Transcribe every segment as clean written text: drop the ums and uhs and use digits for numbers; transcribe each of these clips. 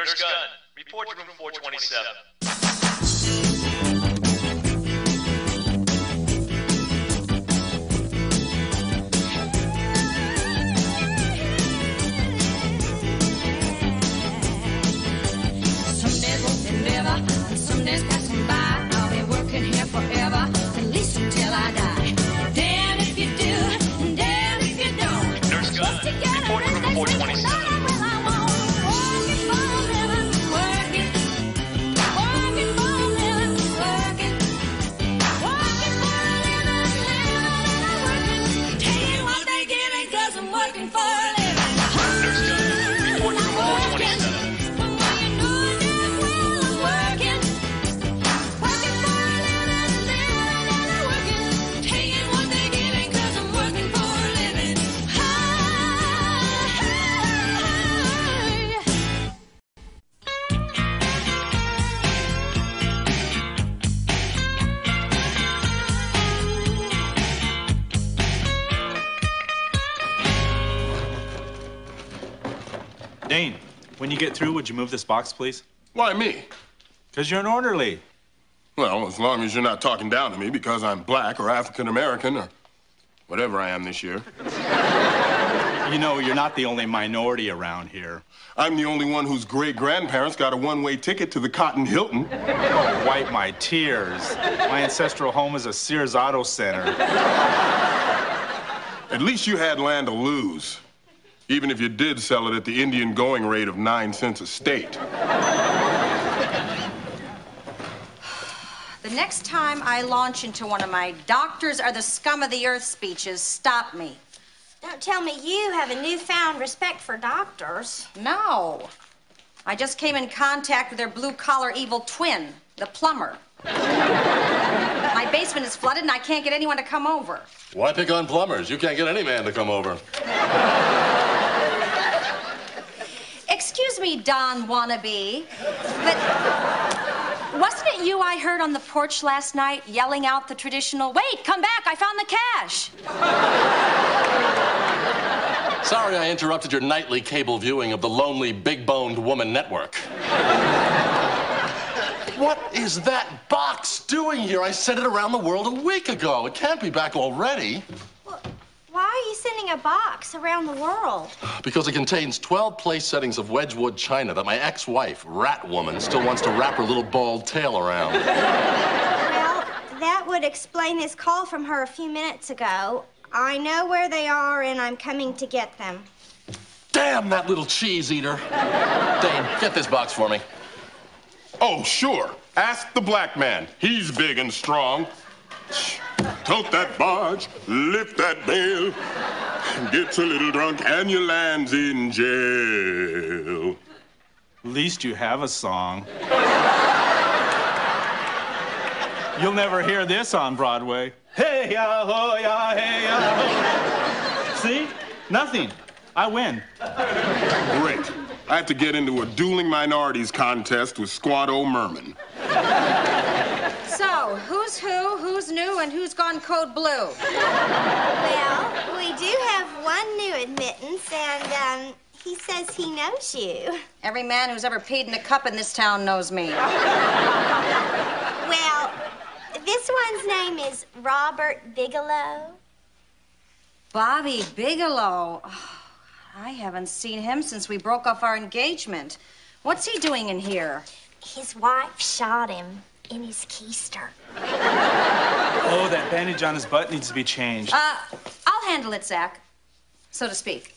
Nurse Gunn, report to room 427. Some days won't be never, and some days passing by. I'll be working here forever, at least until I die. Damn if you do, and damn if you don't. Nurse Gunn, report to room 427. Dane, when you get through, would you move this box, please? Why me? Because you're an orderly. Well, as long as you're not talking down to me because I'm black or African American or whatever I am this year. You know, you're not the only minority around here. I'm the only one whose great-grandparents got a one-way ticket to the Cotton Hilton. Oh, wipe my tears. My ancestral home is a Sears Auto Center. At least you had land to lose, even if you did sell it at the Indian going rate of 9 cents a state. The next time I launch into one of my doctors are the scum of the earth speeches, stop me. Don't tell me you have a newfound respect for doctors. No. I just came in contact with their blue-collar evil twin, the plumber. My basement is flooded and I can't get anyone to come over. Why pick on plumbers? You can't get any man to come over. Excuse me, Don Wannabe, but wasn't it you I heard on the porch last night yelling out the traditional, "Wait, come back, I found the cash"? Sorry I interrupted your nightly cable viewing of the Lonely Big-Boned Woman Network. What is that box doing here? I sent it around the world a week ago. It can't be back already. Well, why are you sending a box around the world? Because it contains 12 place settings of Wedgwood china that my ex-wife, Rat Woman, still wants to wrap her little bald tail around. Well, that would explain this call from her a few minutes ago. I know where they are, and I'm coming to get them. Damn that little cheese eater. Dane, get this box for me. Oh, sure. Ask the black man. He's big and strong. Tote that barge, lift that bale, gets a little drunk, and you lands in jail. At least you have a song. You'll never hear this on Broadway. Hey, ya, ho, ya, hey, ya, ho. See? Nothing. I win. Great. I have to get into a dueling minorities contest with Squatto Merman. So, who's who, who's new, and who's gone code blue? Well, we do have one new admittance, and, he says he knows you. Every man who's ever peed in a cup in this town knows me. Well, this one's name is Robert Bigelow. Bobby Bigelow. Oh, I haven't seen him since we broke off our engagement. What's he doing in here? His wife shot him in his keister. Oh, that bandage on his butt needs to be changed. I'll handle it, Zac, so to speak.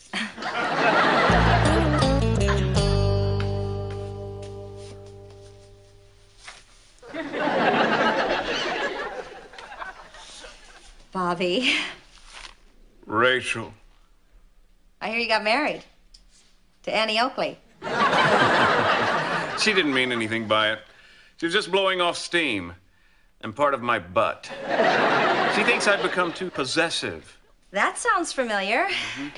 Bobby. Rachel. I hear you got married. To Annie Oakley. She didn't mean anything by it. She was just blowing off steam and part of my butt. She thinks I've become too possessive. That sounds familiar. Mm-hmm.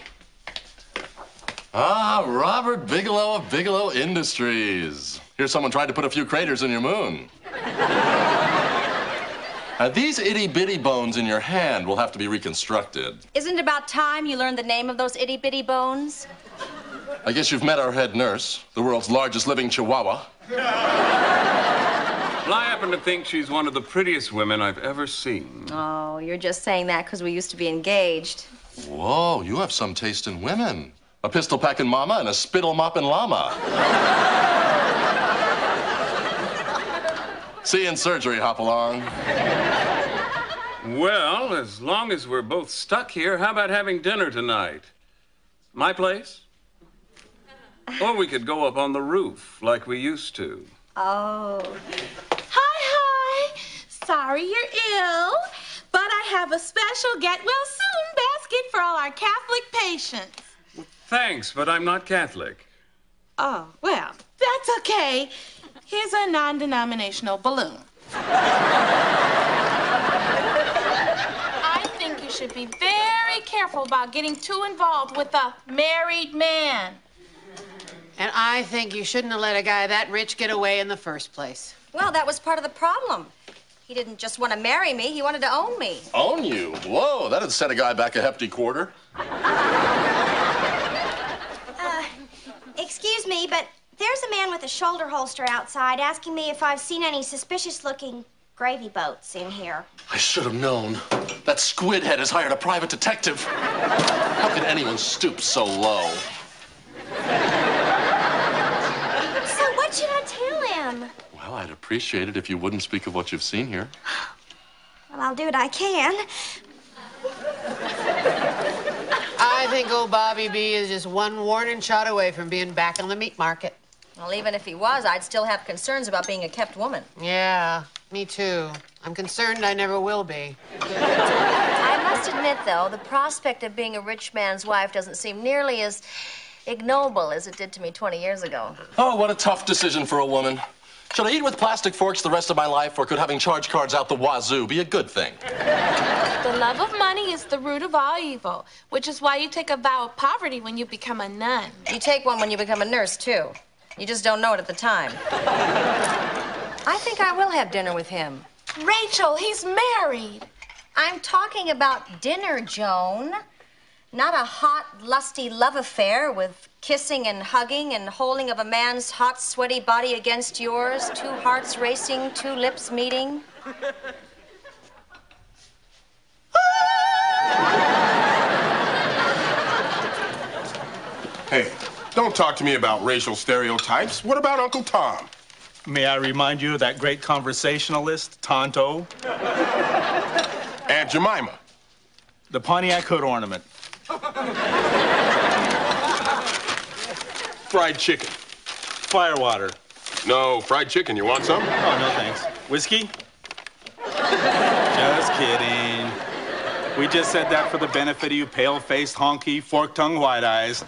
Ah, Robert Bigelow of Bigelow Industries. Here's someone tried to put a few craters in your moon. These itty-bitty bones in your hand will have to be reconstructed. Isn't it about time you learned the name of those itty-bitty bones? I guess you've met our head nurse, the world's largest living chihuahua. Well, I happen to think she's one of the prettiest women I've ever seen. Oh, you're just saying that because we used to be engaged. Whoa, you have some taste in women. A pistol-packing mama and a spittle-mopping llama. See you in surgery, Hopalong. Well, as long as we're both stuck here, how about having dinner tonight? My place? Or we could go up on the roof like we used to. Oh. Hi. Sorry you're ill, but I have a special get well soon basket for all our Catholic patients. Thanks, but I'm not Catholic. Oh, well, that's okay. Here's a non-denominational balloon. I think you should be very careful about getting too involved with a married man. And I think you shouldn't have let a guy that rich get away in the first place. Well, that was part of the problem. He didn't just want to marry me, he wanted to own me. Own you? Whoa, that'd set a guy back a hefty quarter. Excuse me, but there's a man with a shoulder holster outside asking me if I've seen any suspicious-looking gravy boats in here. I should have known. That squid head has hired a private detective. How could anyone stoop so low? So what should I tell him? Well, I'd appreciate it if you wouldn't speak of what you've seen here. Well, I'll do what I can. I think old Bobby B is just one warning shot away from being back on the meat market. Well, even if he was, I'd still have concerns about being a kept woman. Yeah, me too. I'm concerned I never will be. I must admit, though, the prospect of being a rich man's wife doesn't seem nearly as ignoble as it did to me 20 years ago. Oh, what a tough decision for a woman. Should I eat with plastic forks the rest of my life, or could having charge cards out the wazoo be a good thing? The love of money is the root of all evil, which is why you take a vow of poverty when you become a nun. You take one when you become a nurse, too. You just don't know it at the time. I think I will have dinner with him. Rachel, he's married. I'm talking about dinner, Joan. Not a hot, lusty love affair with kissing and hugging and holding of a man's hot, sweaty body against yours, two hearts racing, two lips meeting. Hey, don't talk to me about racial stereotypes. What about Uncle Tom? May I remind you of that great conversationalist, Tonto? Aunt Jemima. The Pontiac hood ornament. Fried chicken. Firewater. No, fried chicken. You want some? Oh, no thanks. Whiskey? Just kidding. We just said that for the benefit of you pale-faced, honky, fork-tongued white eyes.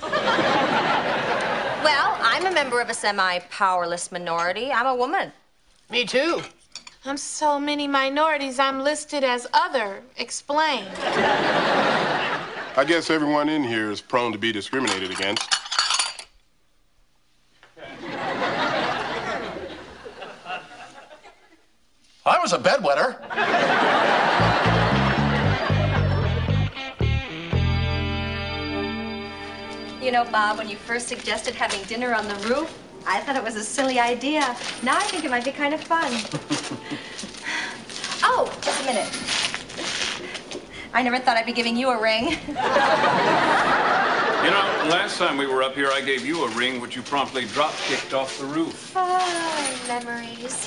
Well, I'm a member of a semi-powerless minority. I'm a woman. Me too. I'm so many minorities, I'm listed as other. Explain. I guess everyone in here is prone to be discriminated against. I was a bedwetter. You know, Bob, when you first suggested having dinner on the roof, I thought it was a silly idea. Now I think it might be kind of fun. Oh, just a minute. I never thought I'd be giving you a ring. You know, last time we were up here, I gave you a ring, which you promptly drop-kicked off the roof. Oh, memories.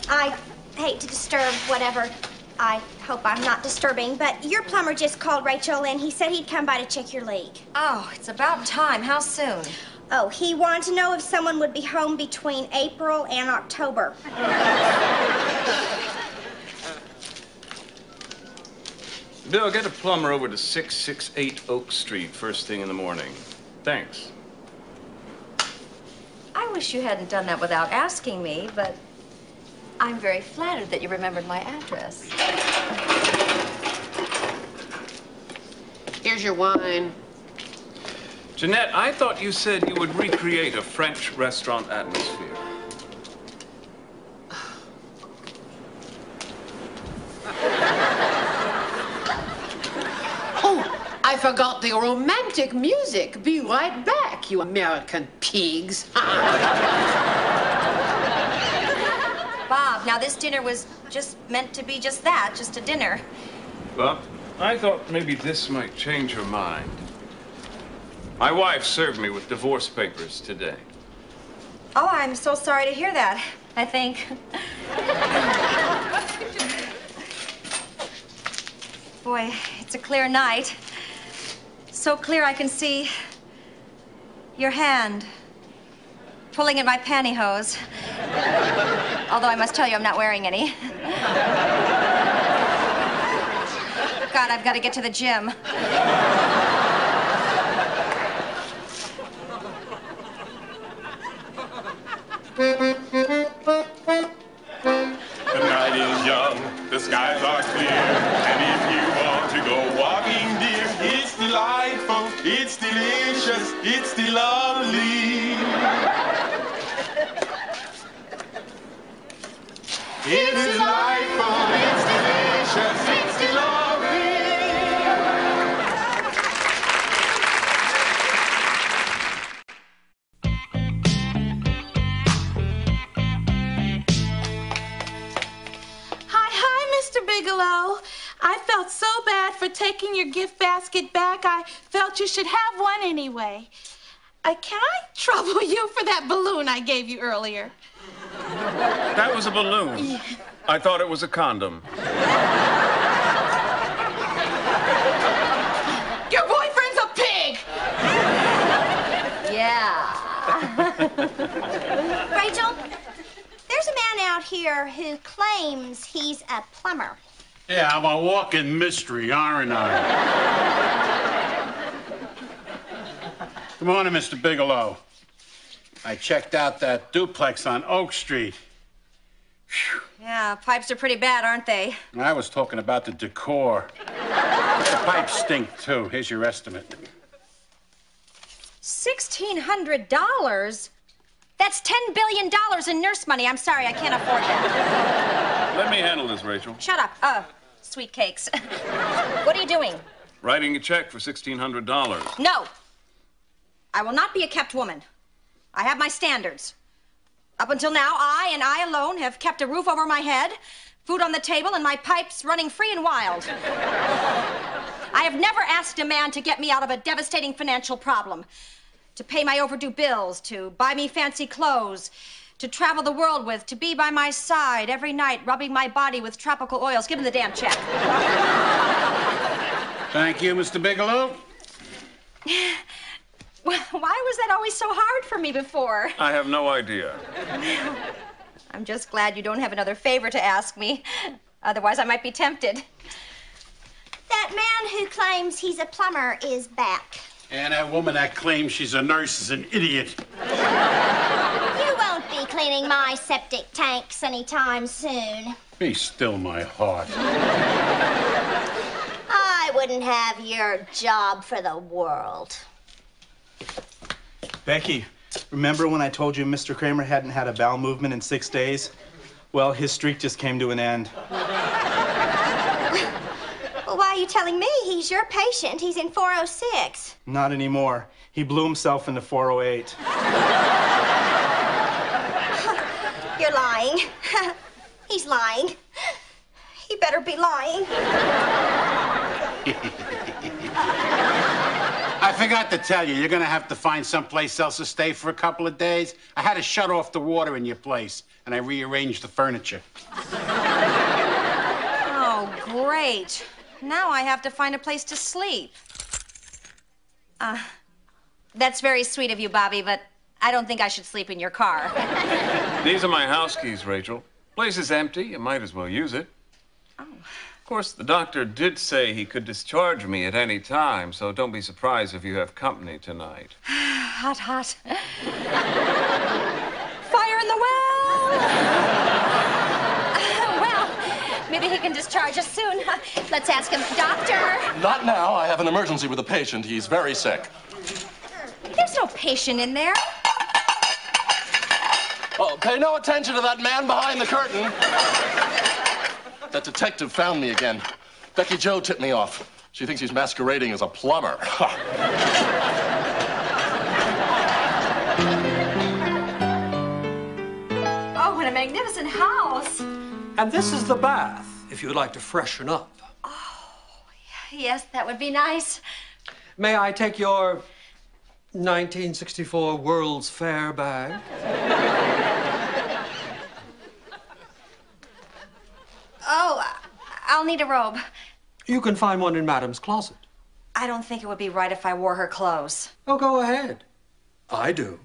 I hate to disturb whatever. I hope I'm not disturbing, but your plumber just called Rachel, and he said he'd come by to check your leak. Oh, it's about time. How soon? Oh, he wanted to know if someone would be home between April and October. Bill, get a plumber over to 668 Oak Street first thing in the morning. Thanks. I wish you hadn't done that without asking me, but I'm very flattered that you remembered my address. Here's your wine. Jeanette, I thought you said you would recreate a French restaurant atmosphere. Oh, I forgot the romantic music. Be right back, you American pigs. Bob, now this dinner was just meant to be just that, just a dinner. Well, I thought maybe this might change your mind. My wife served me with divorce papers today. Oh, I'm so sorry to hear that, I think. Boy, it's a clear night. So clear I can see your hand pulling at my pantyhose. Although I must tell you, I'm not wearing any. God, I've got to get to the gym. The night is young, the skies are clear, and if you want to go walking, dear, it's delightful, it's delicious, it's lovely. It's delightful, it's delicious, it's lovely. Bigelow, I felt so bad for taking your gift basket back. I felt you should have one anyway. Can I trouble you for that balloon I gave you earlier? That was a balloon. Yeah. I thought it was a condom. Your boyfriend's a pig! Yeah. Rachel, there's a man out here who claims he's a plumber. Yeah, I'm a walking mystery, aren't I? Good morning, Mr. Bigelow. I checked out that duplex on Oak Street. Whew. Yeah, pipes are pretty bad, aren't they? I was talking about the decor. The pipes stink, too. Here's your estimate. $1,600? That's $10 billion in nurse money. I'm sorry, I can't afford that. Let me handle this, Rachel. Shut up. Sweet cakes. What are you doing? Writing a check for $1,600. No. I will not be a kept woman. I have my standards. Up until now, I and I alone have kept a roof over my head, food on the table, and my pipes running free and wild. I have never asked a man to get me out of a devastating financial problem, to pay my overdue bills, to buy me fancy clothes, to travel the world with, to be by my side every night, rubbing my body with tropical oils. Give him the damn check. Thank you, Mr. Bigelow. Why was that always so hard for me before? I have no idea. I'm just glad you don't have another favor to ask me. Otherwise, I might be tempted. That man who claims he's a plumber is back. And that woman that claims she's a nurse is an idiot. You won't be cleaning my septic tanks anytime soon. Be still, my heart. I wouldn't have your job for the world. Becky, remember when I told you Mr. Kramer hadn't had a bowel movement in 6 days? Well, his streak just came to an end. Well, why are you telling me? He's your patient. He's in 406. Not anymore. He blew himself into 408. You're lying. He's lying. He better be lying. I forgot to tell you, you're gonna have to find someplace else to stay for a couple of days. I had to shut off the water in your place, and I rearranged the furniture. Oh, great. Now I have to find a place to sleep. That's very sweet of you, Bobby, but I don't think I should sleep in your car. These are my house keys, Rachel. Place is empty. You might as well use it. Oh. Of course, the doctor did say he could discharge me at any time, so don't be surprised if you have company tonight. Hot, hot. Fire in the well! Well, maybe he can discharge us soon. Let's ask him. Doctor! Not now. I have an emergency with a patient. He's very sick. There's no patient in there. Oh, pay no attention to that man behind the curtain. That detective found me again. Becky Jo tipped me off. She thinks he's masquerading as a plumber. Oh, what a magnificent house. And this is the bath, if you would like to freshen up. Yes, that would be nice. May I take your 1964 World's Fair bag? Oh, I'll need a robe. You can find one in Madam's closet. I don't think it would be right if I wore her clothes. Oh, go ahead. I do.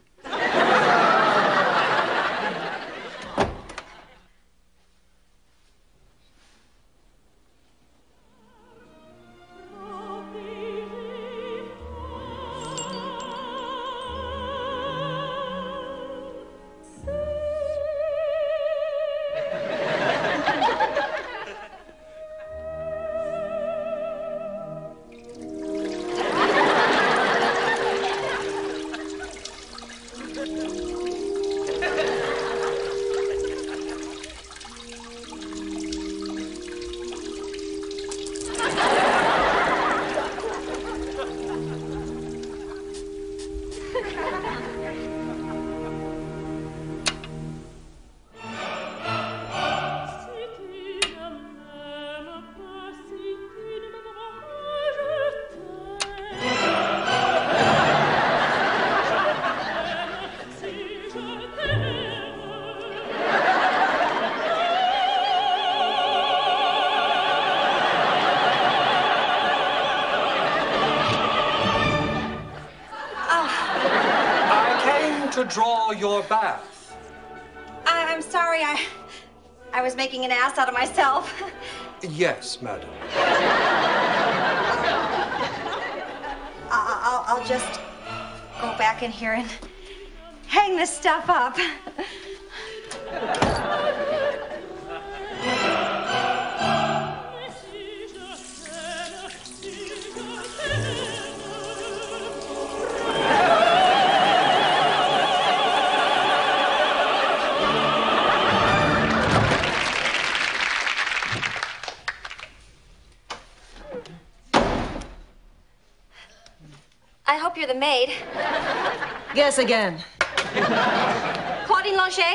To draw your bath. I'm sorry, I was making an ass out of myself. Yes, madam. I'll just go back in here and hang this stuff up. I hope you're the maid. Guess again. Claudine Langer?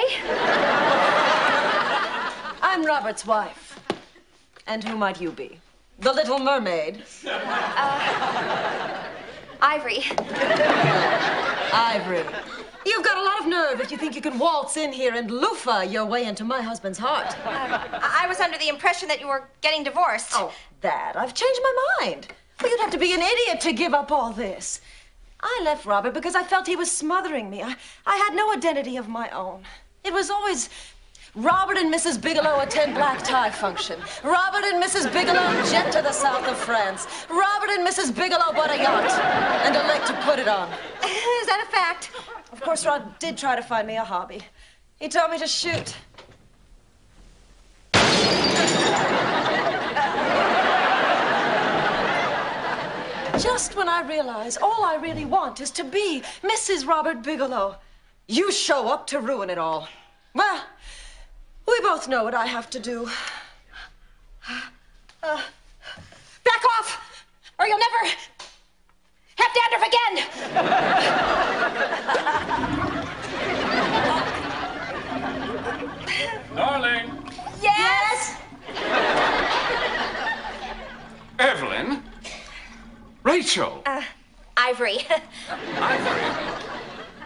I'm Robert's wife. And who might you be? The Little Mermaid. Ivory. Ivory. You've got a lot of nerve if you think you can waltz in here and loofah your way into my husband's heart. I was under the impression that you were getting divorced. Oh, that. I've changed my mind. Well, you'd have to be an idiot to give up all this. I left Robert because I felt he was smothering me. I had no identity of my own. It was always Robert and Mrs. Bigelow attend black tie function. Robert and Mrs. Bigelow jet to the south of France. Robert and Mrs. Bigelow bought a yacht and elect to put it on. Is that a fact? Of course, Rod did try to find me a hobby. He taught me to shoot. Just when I realize all I really want is to be Mrs. Robert Bigelow, you show up to ruin it all. Well, we both know what I have to do. Back off, or you'll never have dandruff again. Darling. Yes? Evelyn. Rachel. Ivory. Ivory.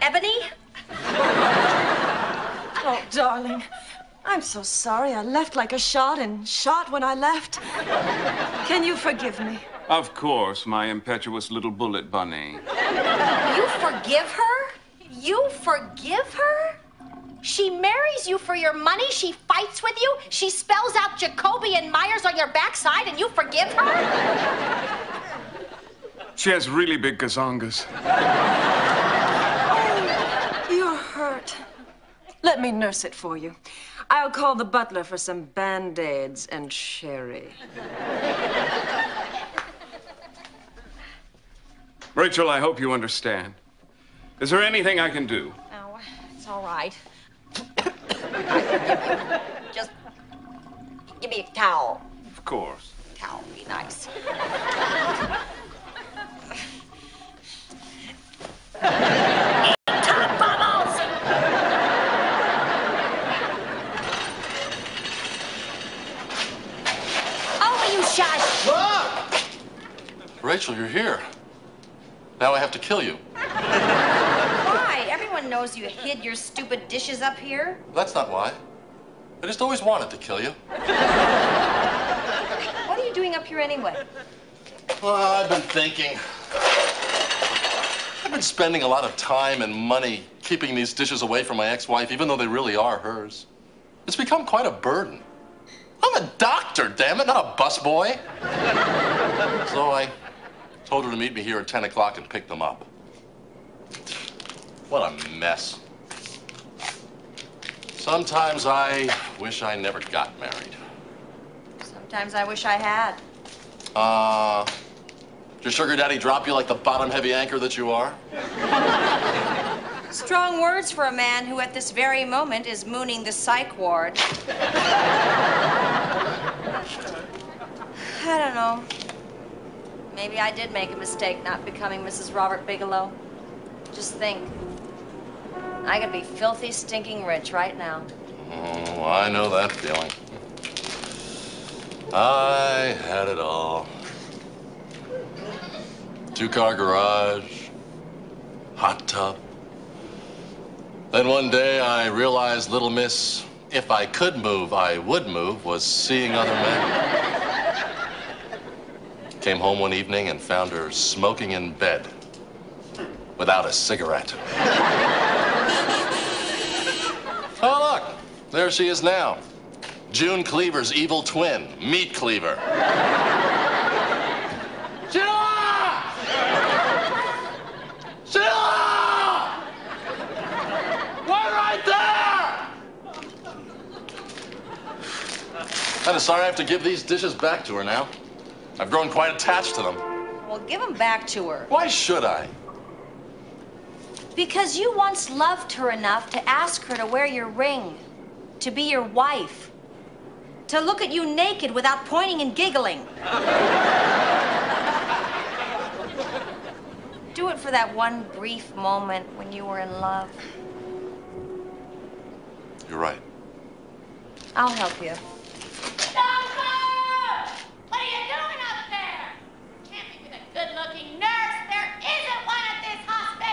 Ebony? Oh, darling, I'm so sorry I left like a shot and shot when I left. Can you forgive me? Of course, my impetuous little bullet bunny. You forgive her? You forgive her? She marries you for your money, she fights with you, she spells out Jacoby and Myers on your backside, and you forgive her? She has really big gazongas. Oh, you're hurt. Let me nurse it for you. I'll call the butler for some Band-Aids and sherry. Rachel, I hope you understand. Is there anything I can do? Oh, it's all right. Just give me a towel. Of course. towel would be nice. Top bubbles! Oh, will you shush? Rachel, you're here. Now I have to kill you. Why? Everyone knows you hid your stupid dishes up here. That's not why. I just always wanted to kill you. What are you doing up here anyway? Well, I've been thinking. I've been spending a lot of time and money keeping these dishes away from my ex-wife, even though they really are hers. It's become quite a burden. I'm a doctor, damn it, not a busboy. So I told her to meet me here at 10 o'clock and pick them up. What a mess. Sometimes I wish I never got married. Sometimes I wish I had. Did your sugar daddy drop you like the bottom-heavy anchor that you are? Strong words for a man who at this very moment is mooning the psych ward. I don't know. Maybe I did make a mistake not becoming Mrs. Robert Bigelow. Just think. I could be filthy, stinking rich right now. Oh, I know that feeling. I had it all. 2-car garage, hot tub. Then one day I realized Little Miss, if I could move, I would move, was seeing other men. Came home one evening and found her smoking in bed without a cigarette. Oh, look, there she is now. June Cleaver's evil twin, Meat Cleaver. Sheila! Sheila! We're right there! I'm sorry I have to give these dishes back to her now. I've grown quite attached to them. Well, give them back to her. Why should I? Because you once loved her enough to ask her to wear your ring, to be your wife, to look at you naked without pointing and giggling. Do it for that one brief moment when you were in love. You're right. I'll help you. What are you doing up there? Can't be with a good-looking nurse. There isn't one at this hospital.